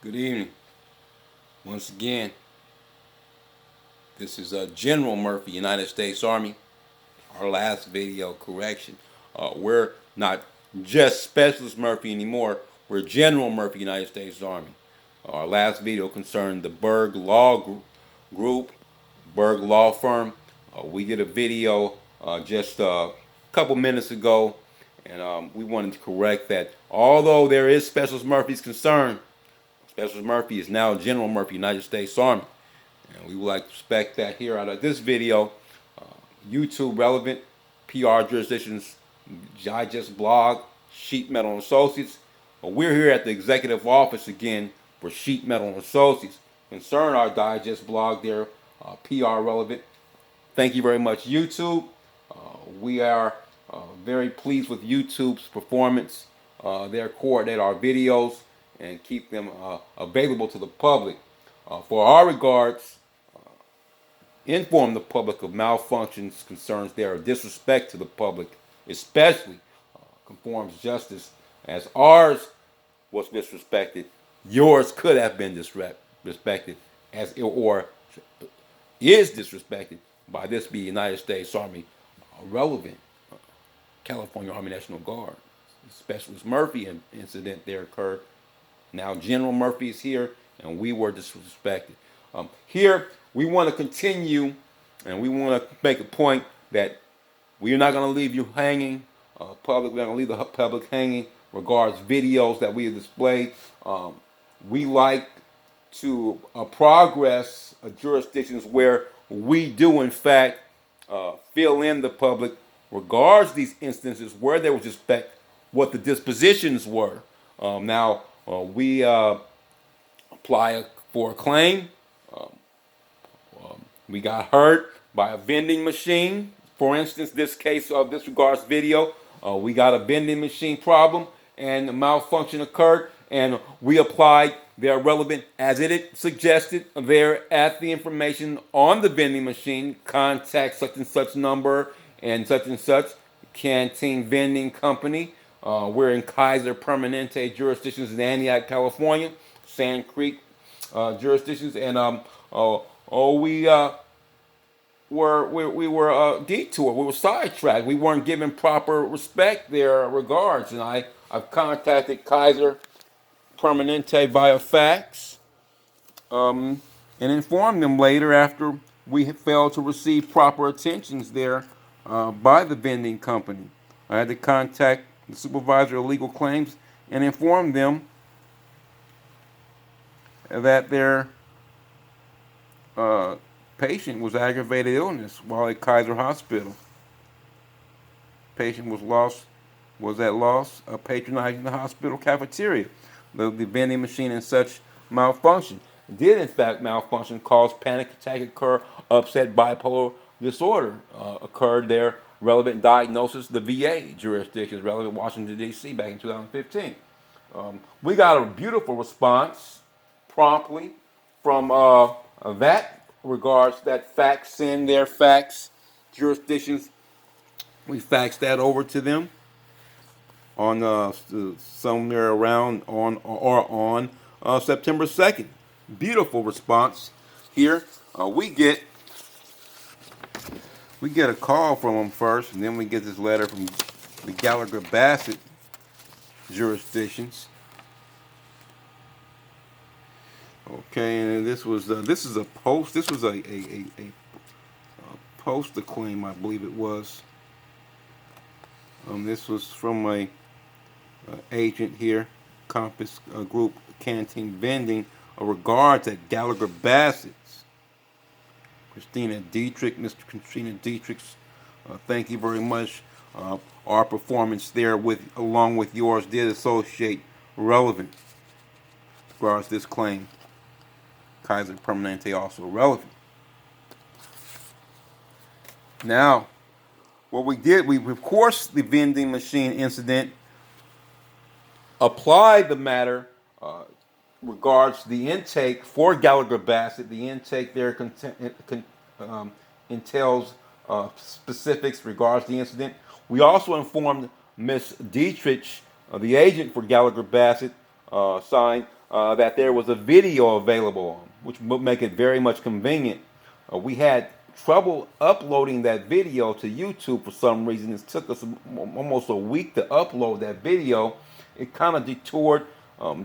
Good evening. Once again, this is General Murphy, United States Army. Our last video correction. We're not just Specialist Murphy anymore. We're General Murphy, United States Army. Our last video concerned the Berg Law Group, Berg Law Firm. We did a video just a couple minutes ago, and we wanted to correct that. Although there is Specialist Murphy's concern, Specialist Murphy is now General Murphy, United States Army. And we would like to spec that here out of this video. YouTube relevant, PR jurisdictions, Digest blog, Sheetmetal Associates. We're here at the executive office again for Sheetmetal Associates. Concern our Digest blog there, PR relevant. Thank you very much, YouTube. We are very pleased with YouTube's performance. They coordinate our videos and keep them available to the public. For our regards, inform the public of malfunctions, concerns there, or disrespect to the public, especially conforms justice. As ours was disrespected, yours could have been disrespected, or is disrespected by this be United States Army relevant California Army National Guard. Specialist Murphy incident there occurred. Now General Murphy is here, and we were disrespected. Here, we want to continue, and we want to make a point that we are not going to leave you hanging. Public, we're not going to leave the public hanging regards videos that we have displayed. We like to progress jurisdictions where we do, in fact, fill in the public regards these instances where there was respect, what the dispositions were. Now, we apply for a claim. We got hurt by a vending machine. For instance, this case of disregards video, we got a vending machine problem and a malfunction occurred, and we applied their relevant, as it suggested there at the information on the vending machine, contact such and such number and such canteen vending company. We're in Kaiser Permanente jurisdictions in Antioch, California, Sand Creek jurisdictions, and we were detoured. We were sidetracked. We weren't given proper respect there regards, and I've contacted Kaiser Permanente via fax, and informed them later after we had failed to receive proper attentions there by the vending company. I had to contact the supervisor of legal claims and inform them that their patient was aggravated illness while at Kaiser Hospital. Patient was at loss of patronizing the hospital cafeteria. The vending machine and such malfunction did in fact malfunction, cause panic attack occur, upset bipolar disorder occurred there. Relevant diagnosis, the VA jurisdictions, relevant Washington, D.C. back in 2015. We got a beautiful response promptly from that regards, that fax, send their fax jurisdictions. We faxed that over to them on somewhere around on September 2nd. Beautiful response here. We get a call from them first, and then we get this letter from the Gallagher Bassett jurisdictions. Okay, and this is a post. This was a poster claim, I believe it was. This was from a agent here, Compass Group Canteen Vending, regards at Gallagher Bassett's. Christina Dietrich, Mr. Christina Dietrich, thank you very much. Our performance there, along with yours, did associate relevant regards this claim. Kaiser Permanente also relevant. Now, what we did, we of course the vending machine incident applied the matter regards the intake for Gallagher Bassett. The intake there entails specifics regards the incident. We also informed Miss Dietrich, the agent for Gallagher Bassett, signed that there was a video available, which would make it very much convenient. We had trouble uploading that video to YouTube for some reason. It took us almost a week to upload that video. It kind of detoured,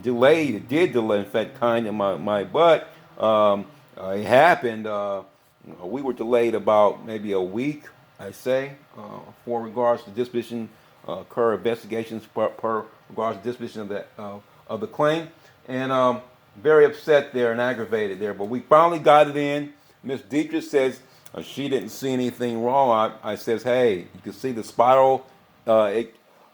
delayed. It did delay, in fact, kind of my butt. It happened. We were delayed about maybe a week, I say, for regards to disposition, current investigations per regards to disposition of the claim, and very upset there and aggravated there. But we finally got it in. Miss Dietrich says she didn't see anything wrong. I says, hey, you can see the spiral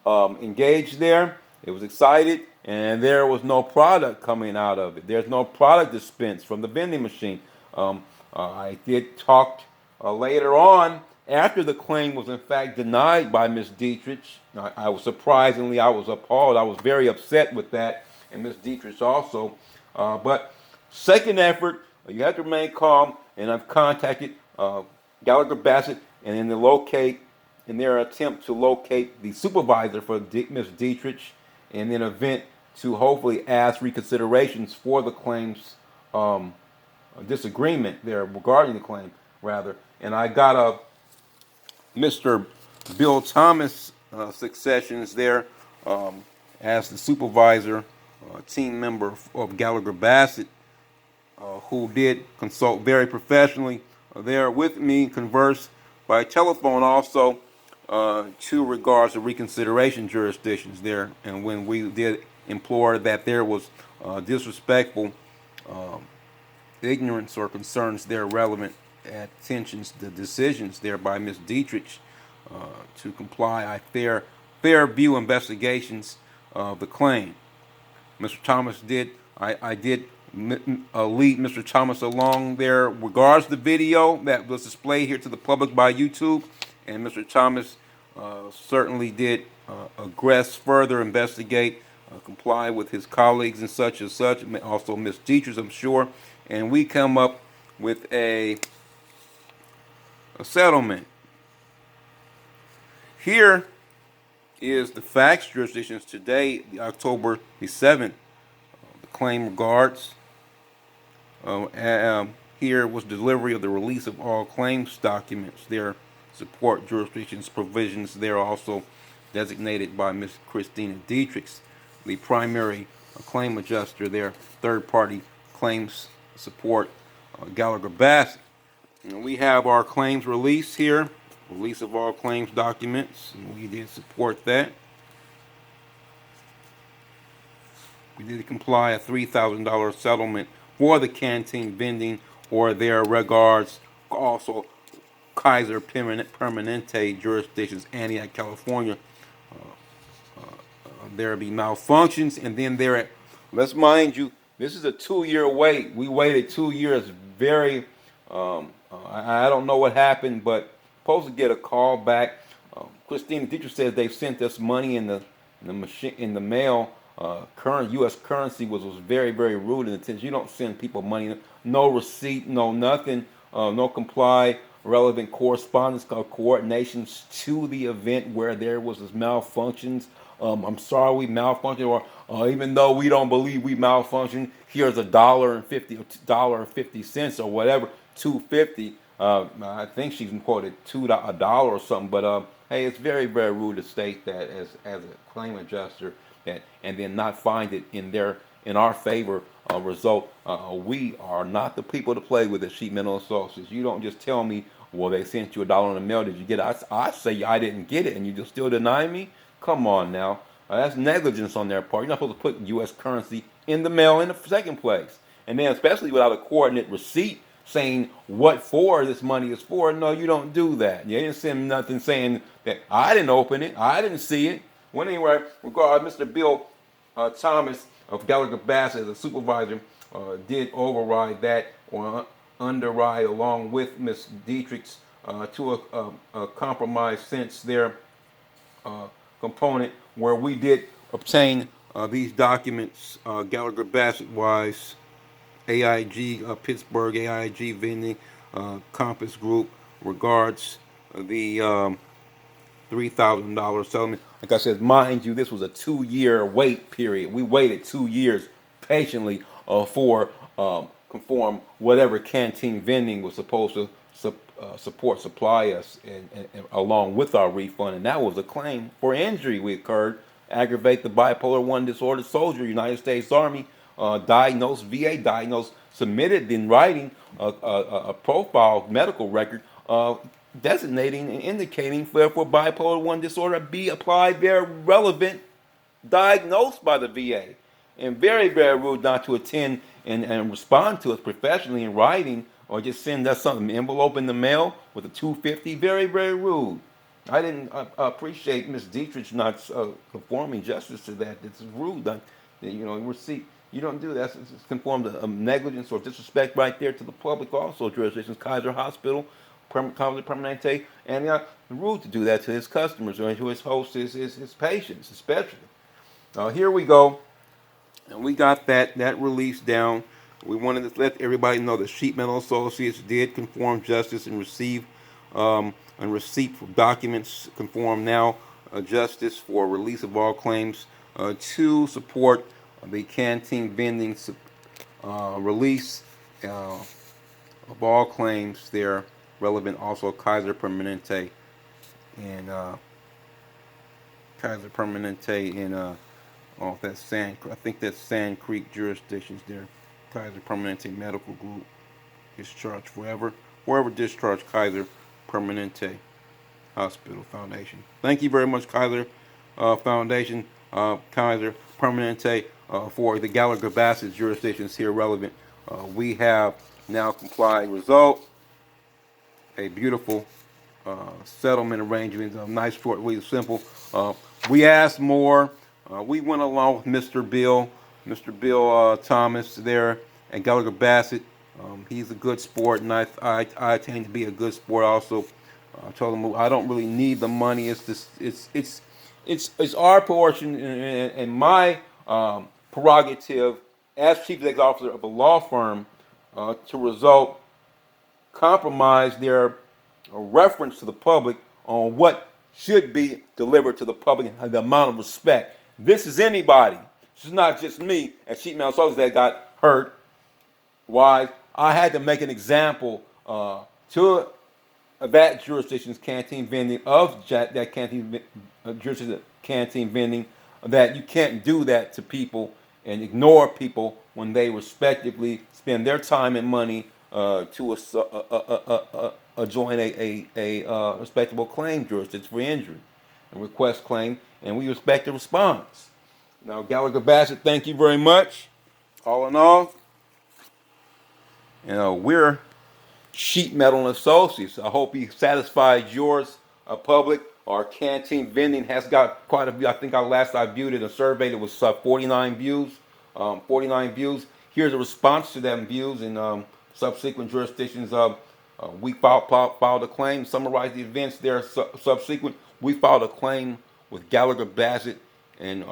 engaged there. It was excited, and there was no product coming out of it. There's no product dispensed from the vending machine. I did talk later on after the claim was in fact denied by Miss Dietrich. I was surprisingly, I was appalled. I was very upset with that, and Miss Dietrich also. But second effort, you have to remain calm, and I've contacted Gallagher Bassett and in their attempt to locate the supervisor for Miss Dietrich, in an event to hopefully ask reconsiderations for the claims disagreement there regarding the claim, rather. And I got Mr. Bill Thomas successions there as the supervisor, team member of Gallagher Bassett, who did consult very professionally there with me, converse by telephone also to regards to reconsideration jurisdictions there. And when we did implore that there was disrespectful ignorance or concerns there relevant attentions, the decisions there by Ms. Dietrich to comply, fair view investigations of the claim. Mr. Thomas did, I did lead Mr. Thomas along there regards the video that was displayed here to the public by YouTube, and Mr. Thomas certainly did aggress, further investigate, comply with his colleagues and such, also Ms. Dietrich, I'm sure, and we come up with a settlement. Here is the facts jurisdictions today, October the 7th. The claim regards. Here was delivery of the release of all claims documents. Their support jurisdictions provisions there also designated by Ms. Christina Dietrich, the primary claim adjuster there, third party claims support, Gallagher Bassett. And we have our claims release here, release of all claims documents, and we did support that. We did comply a $3,000 settlement for the canteen vending or their regards, also Kaiser Permanente jurisdictions, Antioch, California. There be malfunctions, and then there, let's mind you, this is a 2-year wait. We waited 2 years. Very, I don't know what happened, but supposed to get a call back. Christina Dietrich says they've sent us money in the machine, in the mail. Current U.S. currency was very, very rude in the sense you don't send people money, no receipt, no nothing, no comply, relevant correspondence, coordinations to the event where there was this malfunctions. I'm sorry we malfunctioned, or even though we don't believe we malfunctioned, here's $1.50 or whatever, $2.50. I think she's quoted $2 or something, but hey, it's very, very rude to state that as a claim adjuster, that and then not find it in our favor result. We are not the people to play with at Sheetmetal Associates. You don't just tell me, well, they sent you $1 in the mail. Did you get it? I say I didn't get it, and you just still deny me. Come on now, that's negligence on their part. You're not supposed to put U.S. currency in the mail in the second place, and then especially without a coordinate receipt saying what for this money is for. No, you don't do that. You didn't send nothing saying that I didn't open it, I didn't see it. Well, anyway, regard Mr. Bill Thomas of Gallagher Bassett as a supervisor did override that or underride along with Ms. Dietrich to a compromise since their component where we did obtain these documents, Gallagher Bassett wise, AIG, Pittsburgh, AIG Vending, Compass Group, regards the $3,000 settlement. Like I said, mind you, this was a 2-year wait period. We waited 2 years patiently for conform whatever canteen vending was supposed to supply us and along with our refund, and that was a claim for injury we incurred, aggravate the bipolar 1 disorder soldier, United States Army, diagnosed, VA diagnosed, submitted in writing a profile medical record designating and indicating for bipolar 1 disorder be applied very relevant diagnosed by the VA, and very, very rude not to attend and respond to us professionally in writing or just send us something envelope in the mail with a 250. Very, very rude. I didn't appreciate Miss Dietrich not conforming justice to that. This is rude. Receipt. You don't do that. It's conformed to negligence or disrespect right there to the public. Also, jurisdictions, Kaiser Hospital, Kaiser Permanente, and rude to do that to his customers or to his hosts, his patients, especially. Here we go, and we got that release down. We wanted to let everybody know that Sheetmetal Associates did conform justice and receive a receipt for documents conform now justice for release of all claims to support the canteen vending release of all claims there relevant. Also Kaiser Permanente and oh, that's I think that's Sand Creek jurisdictions there. Kaiser Permanente Medical Group discharged wherever discharged Kaiser Permanente Hospital Foundation. Thank you very much, Kaiser Foundation, Kaiser Permanente, for the Gallagher Bassett jurisdictions here relevant. We have now complied. Result: a beautiful settlement arrangement. Nice, short, really simple. We asked more. We went along with Mr. Bill Thomas there at Gallagher Bassett. He's a good sport, and I tend to be a good sport also. I told him I don't really need the money. It's our portion and my prerogative as chief executive officer of a law firm to compromise their reference to the public on what should be delivered to the public and the amount of respect. This is anybody. This is not just me and Sheetmetal Associates that got hurt. Why? I had to make an example to that jurisdiction's canteen vending that jurisdiction canteen vending that you can't do that to people and ignore people when they respectively spend their time and money to join a respectable claim jurisdiction for injury and request claim, and we respect the response. Now, Gallagher Bassett, thank you very much. All in all, we're Sheetmetal Associates. I hope you satisfied yours, public. Our canteen vending has got quite a few. I think I viewed it, a survey that was 49 views. 49 views. Here's a response to them views in subsequent jurisdictions. We filed a claim, summarized the events there subsequent. We filed a claim with Gallagher Bassett, and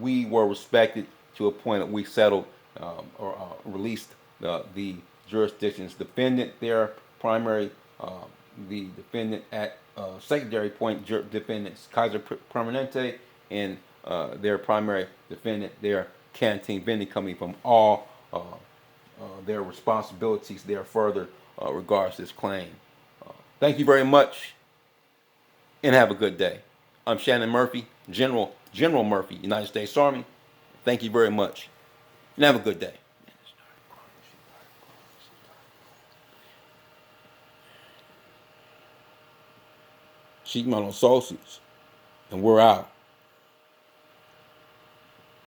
we were respected to a point that we settled or released the jurisdiction's defendant, their primary, the defendant at secondary point defendants, Kaiser Permanente, and their primary defendant, their canteen vending company, from all their responsibilities there further regards this claim. Thank you very much, and have a good day. I'm Shannon Murphy, General Murphy, United States Army. Thank you very much, and have a good day. Sheetmetal Associates, and we're out.